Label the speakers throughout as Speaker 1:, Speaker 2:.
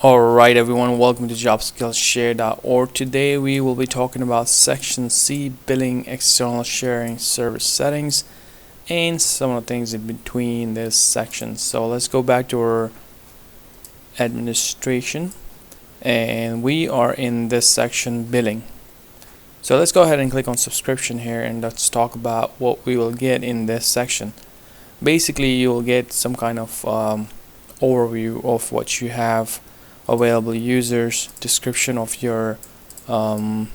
Speaker 1: Alright everyone, welcome to jobskillshare.org. Today we will be talking about section C, billing, external sharing, service settings, and some of the things in between this section. So let's go back to our administration, and we are in this section, billing. So let's go ahead and click on subscription here, and let's talk about what we will get in this section. Basically, you'll get some kind of overview of what you have available, users, description of your plan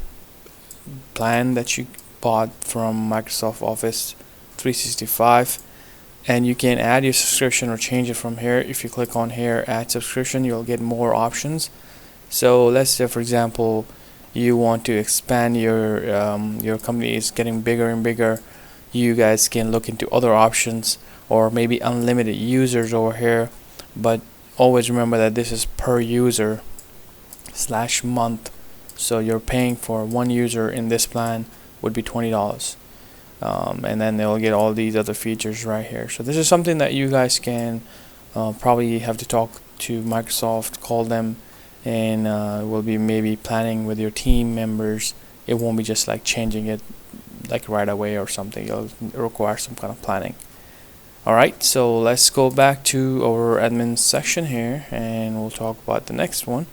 Speaker 1: that you bought from Microsoft Office 365, and you can add your subscription or change it from here. If you click on here, add subscription, you'll get more options. So let's say, for example, you want to expand your company is getting bigger and bigger. You guys can look into other options, or maybe unlimited users over here, but always remember that this is per user / month. So you're paying for one user in this plan would be $20, and then they'll get all these other features right here. So this is something that you guys can probably have to talk to Microsoft, call them, and we'll be maybe planning with your team members. It won't be just like changing it like right away or something. It'll require some kind of planning. Alright, so let's go back to our admin section here, and we'll talk about the next one,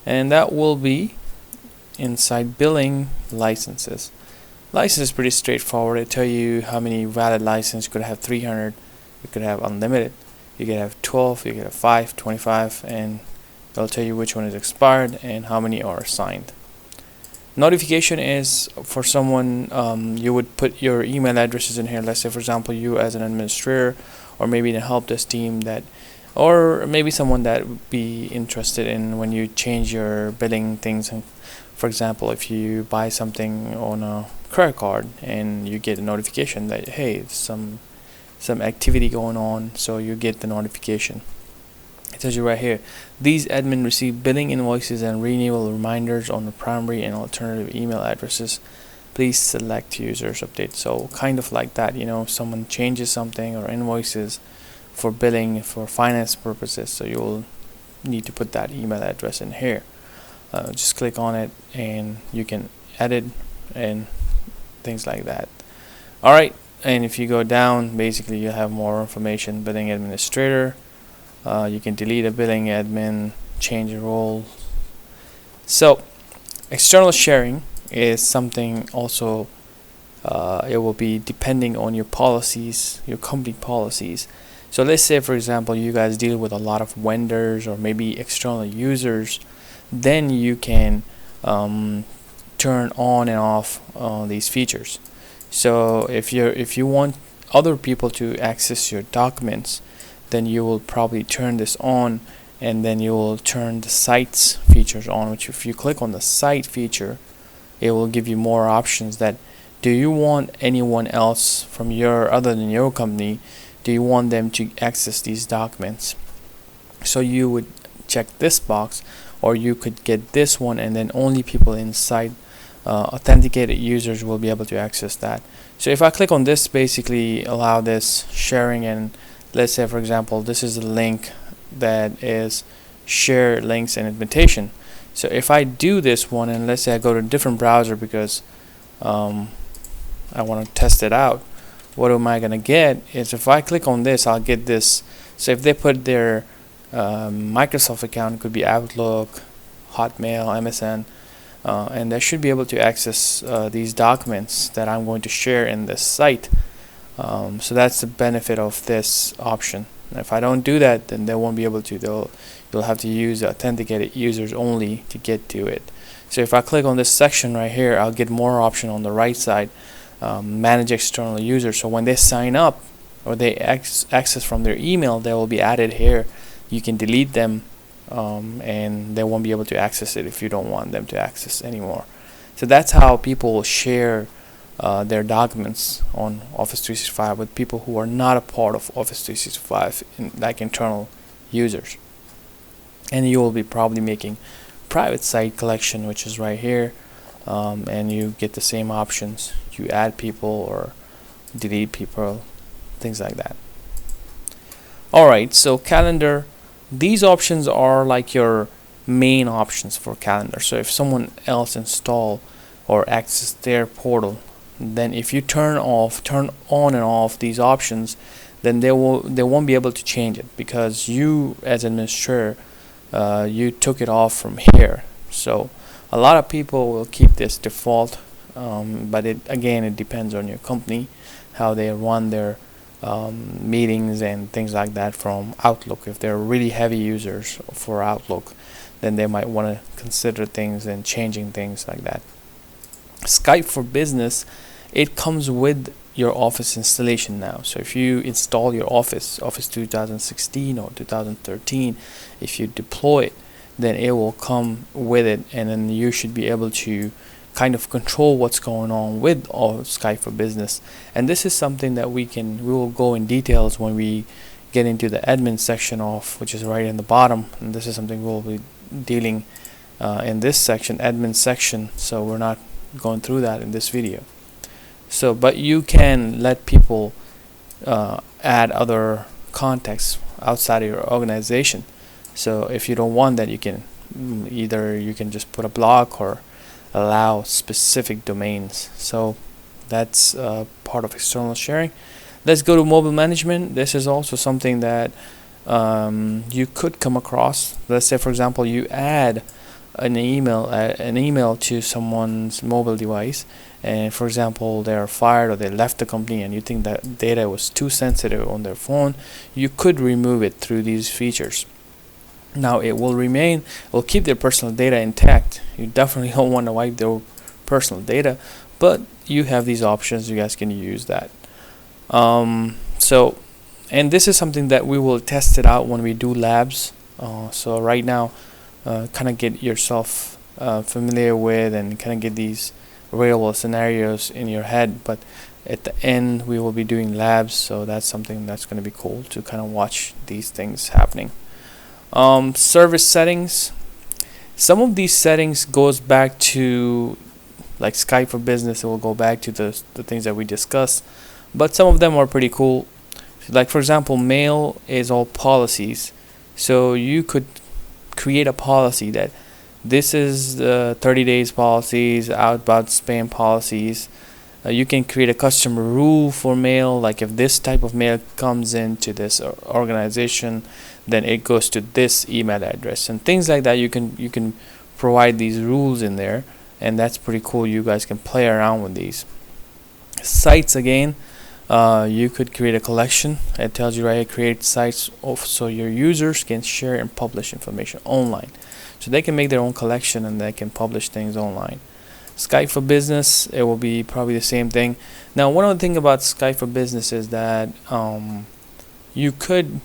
Speaker 1: and that will be inside billing licenses. License is pretty straightforward. It tell you how many valid license. You could have 300, you could have unlimited, you could have 12, you could have 5, 25, and it'll tell you which one is expired and how many are assigned. Notification is for someone, you would put your email addresses in here. Let's say, for example, you as an administrator, or maybe in a help desk team, that, or maybe someone that would be interested in when you change your billing things. And for example, if you buy something on a credit card and you get a notification that, hey, some activity going on, so you get the notification. It tells you right here, these admin receive billing invoices and renewal reminders on the primary and alternative email addresses. Please select users update. So kind of like that, you know, someone changes something or invoices for billing for finance purposes, so you'll need to put that email address in here. Just click on it and you can edit and things like that. Alright, and if you go down, basically you have more information. Billing administrator, you can delete a billing admin, change a role. So external sharing is something also, it will be depending on your policies, your company policies. So let's say, for example, you guys deal with a lot of vendors or maybe external users, then you can turn on and off these features. So if you want other people to access your documents, then you will probably turn this on, and then you will turn the sites features on, which if you click on the site feature, it will give you more options. That, do you want anyone else from other than your company, do you want them to access these documents? So you would check this box, or you could get this one, and then only people inside authenticated users will be able to access that. So if I click on this, basically allow this sharing, and let's say, for example, this is a link that is share links and invitation. So if I do this one, and let's say I go to a different browser because I want to test it out, what am I going to get is, if I click on this, I'll get this. So if they put their Microsoft account, it could be Outlook, Hotmail, MSN, and they should be able to access these documents that I'm going to share in this site. So that's the benefit of this option. And if I don't do that, then they won't be able to. You'll have to use authenticated users only to get to it. So if I click on this section right here, I'll get more option on the right side. Manage external users. So when they sign up or they access from their email, they will be added here. You can delete them, and they won't be able to access it if you don't want them to access anymore. So that's how people share their documents on Office 365 with people who are not a part of Office 365, like internal users. And you will be probably making private site collection, which is right here, and you get the same options. You add people or delete people, things like that. Alright, so calendar, these options are like your main options for calendar. So if someone else install or access their portal, then if you turn on and off these options, then they won't be able to change it, because you as administrator, you took it off from here. So a lot of people will keep this default, but it depends on your company, how they run their meetings and things like that from Outlook. If they're really heavy users for Outlook, then they might want to consider things and changing things like that. Skype for Business, it comes with your Office installation now. So if you install your Office 2016 or 2013, if you deploy it, then it will come with it, and then you should be able to kind of control what's going on with Skype for Business. And this is something that we will go in details when we get into the admin section of, which is right in the bottom, and this is something we'll be dealing in this section, admin section, so we're not going through that in this video. So but you can let people add other contacts outside of your organization. So if you don't want that, you can either just put a block or allow specific domains. So that's part of external sharing. Let's go to mobile management. This is also something that you could come across. Let's say, for example, you add an email to someone's mobile device, and for example they're fired or they left the company, and you think that data was too sensitive on their phone. You could remove it through these features. Now it will keep their personal data intact. You definitely don't want to wipe their personal data, but you have these options. You guys can use that. And this is something that we will test it out when we do labs. So right now, kind of get yourself familiar with and kind of get these real world scenarios in your head, but at the end we will be doing labs, so that's something that's going to be cool to kind of watch these things happening. Service settings, some of these settings goes back to like Skype for Business. It will go back to the things that we discussed, but some of them are pretty cool. Like for example, mail is all policies, so you could create a policy that this is the 30 days policies, outbound spam policies. You can create a custom rule for mail, like if this type of mail comes into this organization, then it goes to this email address and things like that. You can provide these rules in there, and that's pretty cool. You guys can play around with these. Sites, again, you could create a collection. It tells you right here, create sites so your users can share and publish information online. So they can make their own collection and they can publish things online. Skype for Business, it will be probably the same thing. Now, one of the things about Skype for Business is that you could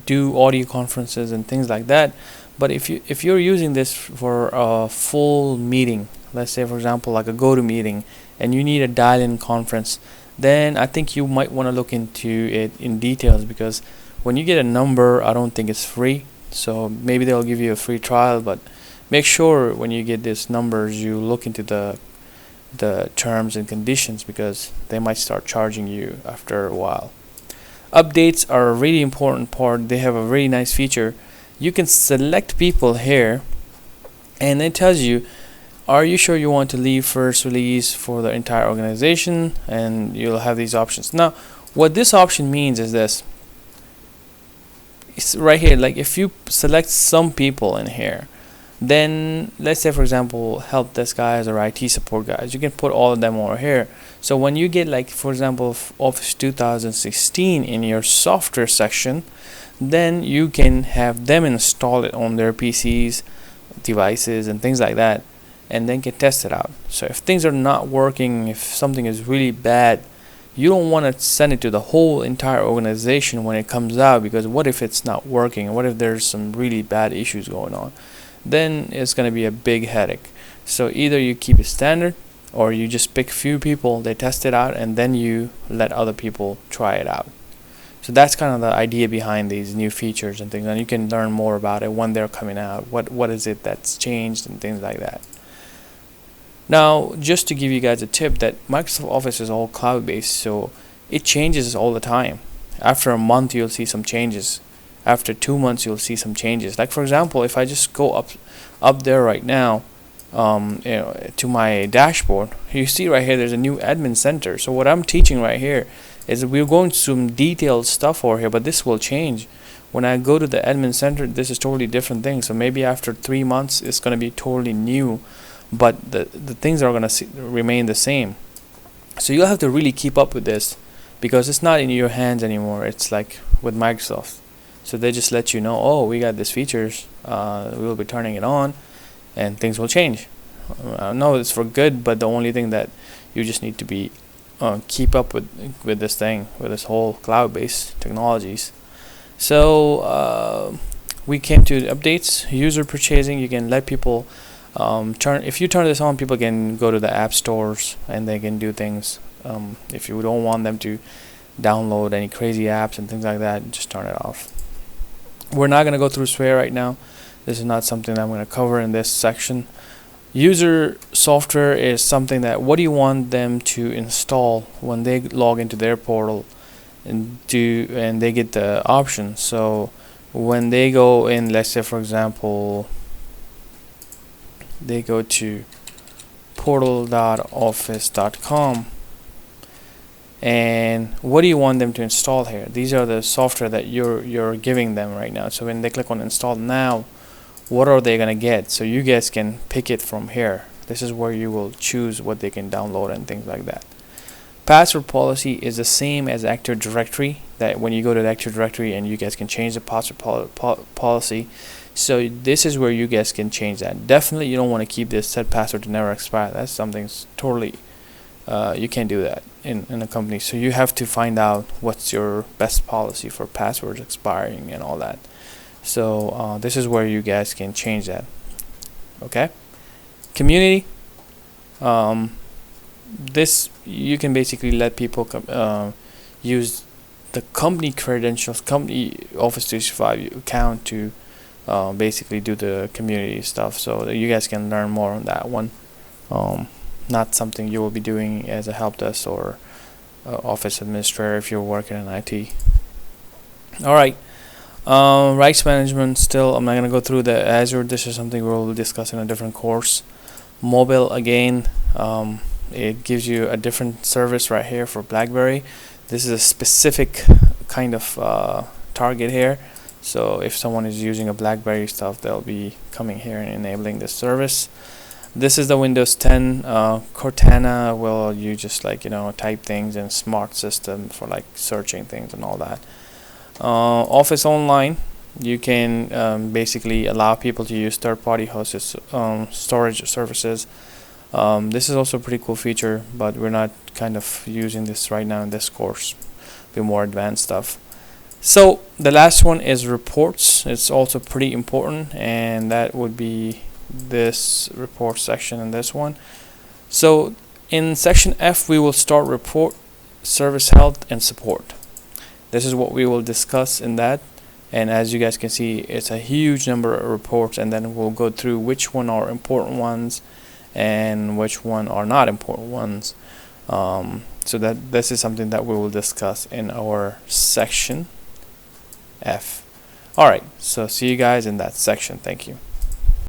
Speaker 1: do audio conferences and things like that, but if you're using this for a full meeting, let's say for example like a GoToMeeting, and you need a dial-in conference, then I think you might want to look into it in details, because when you get a number, I don't think it's free. So maybe they'll give you a free trial, but make sure when you get these numbers you look into the terms and conditions, because they might start charging you after a while. Updates are a really important part. They have a really nice feature. You can select people here, and it tells you, are you sure you want to leave first release for the entire organization? And you'll have these options. Now, what this option means is this. It's right here. Like if you select some people in here, then let's say for example help desk guys or IT support guys, you can put all of them over here. So when you get like for example Office 2016 in your software section, then you can have them install it on their PCs, devices and things like that, and then can test it out. So if things are not working, if something is really bad, you don't want to send it to the whole entire organization when it comes out, because what if it's not working? What if there's some really bad issues going on? Then it's going to be a big headache. So either you keep it standard, or you just pick few people, they test it out, and then you let other people try it out. So that's kind of the idea behind these new features and things, and you can learn more about it when they're coming out. What is it that's changed and things like that. Now, just to give you guys a tip, that Microsoft Office is all cloud-based, so it changes all the time. After a month, you'll see some changes. after 2 months you'll see some changes. Like for example, if I just go up there right now, to my dashboard, you see right here there's a new admin center. So what I'm teaching right here is we're going to some detailed stuff over here, but this will change. When I go to the admin center, this is totally different thing. So maybe after 3 months it's going to be totally new, but the things are going to remain the same. So you'll have to really keep up with this, because it's not in your hands anymore. It's like with Microsoft. So they just let you know, oh, we got these features, we'll be turning it on, and things will change. No, it's for good, but the only thing that you just need to be keep up with this thing, with this whole cloud-based technologies. So we came to updates, user purchasing. You can let people if you turn this on, people can go to the app stores and they can do things. If you don't want them to download any crazy apps and things like that, just turn it off. We're not going to go through Sphere right now. This is not something that I'm going to cover in this section. User software is something that, what do you want them to install when they log into their portal and they get the option. So when they go in, let's say for example they go to portal.office.com, and what do you want them to install here? These are the software that you're giving them right now. So when they click on install now, what are they gonna get? So you guys can pick it from here. This is where you will choose what they can download and things like that. Password policy is the same as Active Directory, that when you go to the Active Directory and you guys can change the password policy. So this is where you guys can change that. Definitely you don't want to keep this set password to never expire. That's something totally you can't do that in a company. So you have to find out what's your best policy for passwords expiring and all that. So this is where you guys can change that. Okay. Community. This you can basically let people use the company credentials, company Office 365 account to basically do the community stuff. So you guys can learn more on that one. Not something you will be doing as a help desk or office administrator if you're working in IT. Alright, rights management. Still, I'm not going to go through the Azure. This is something we'll discuss in a different course. Mobile, again, it gives you a different service right here for BlackBerry. This is a specific kind of target here. So if someone is using a BlackBerry stuff, they'll be coming here and enabling this service. This is the Windows 10 Cortana. Well, you just type things in smart system for like searching things and all that. Office Online, you can basically allow people to use third-party hosted storage services. This is also a pretty cool feature, but we're not kind of using this right now in this course. Be more advanced stuff. So the last one is reports. It's also pretty important, and that would be this report section in this one. So in section F, we will start report, service health, and support. This is what we will discuss in that. And as you guys can see, it's a huge number of reports, and then we'll go through which one are important ones and which one are not important ones. So that this is something that we will discuss in our section F. Alright, so see you guys in that section. Thank you.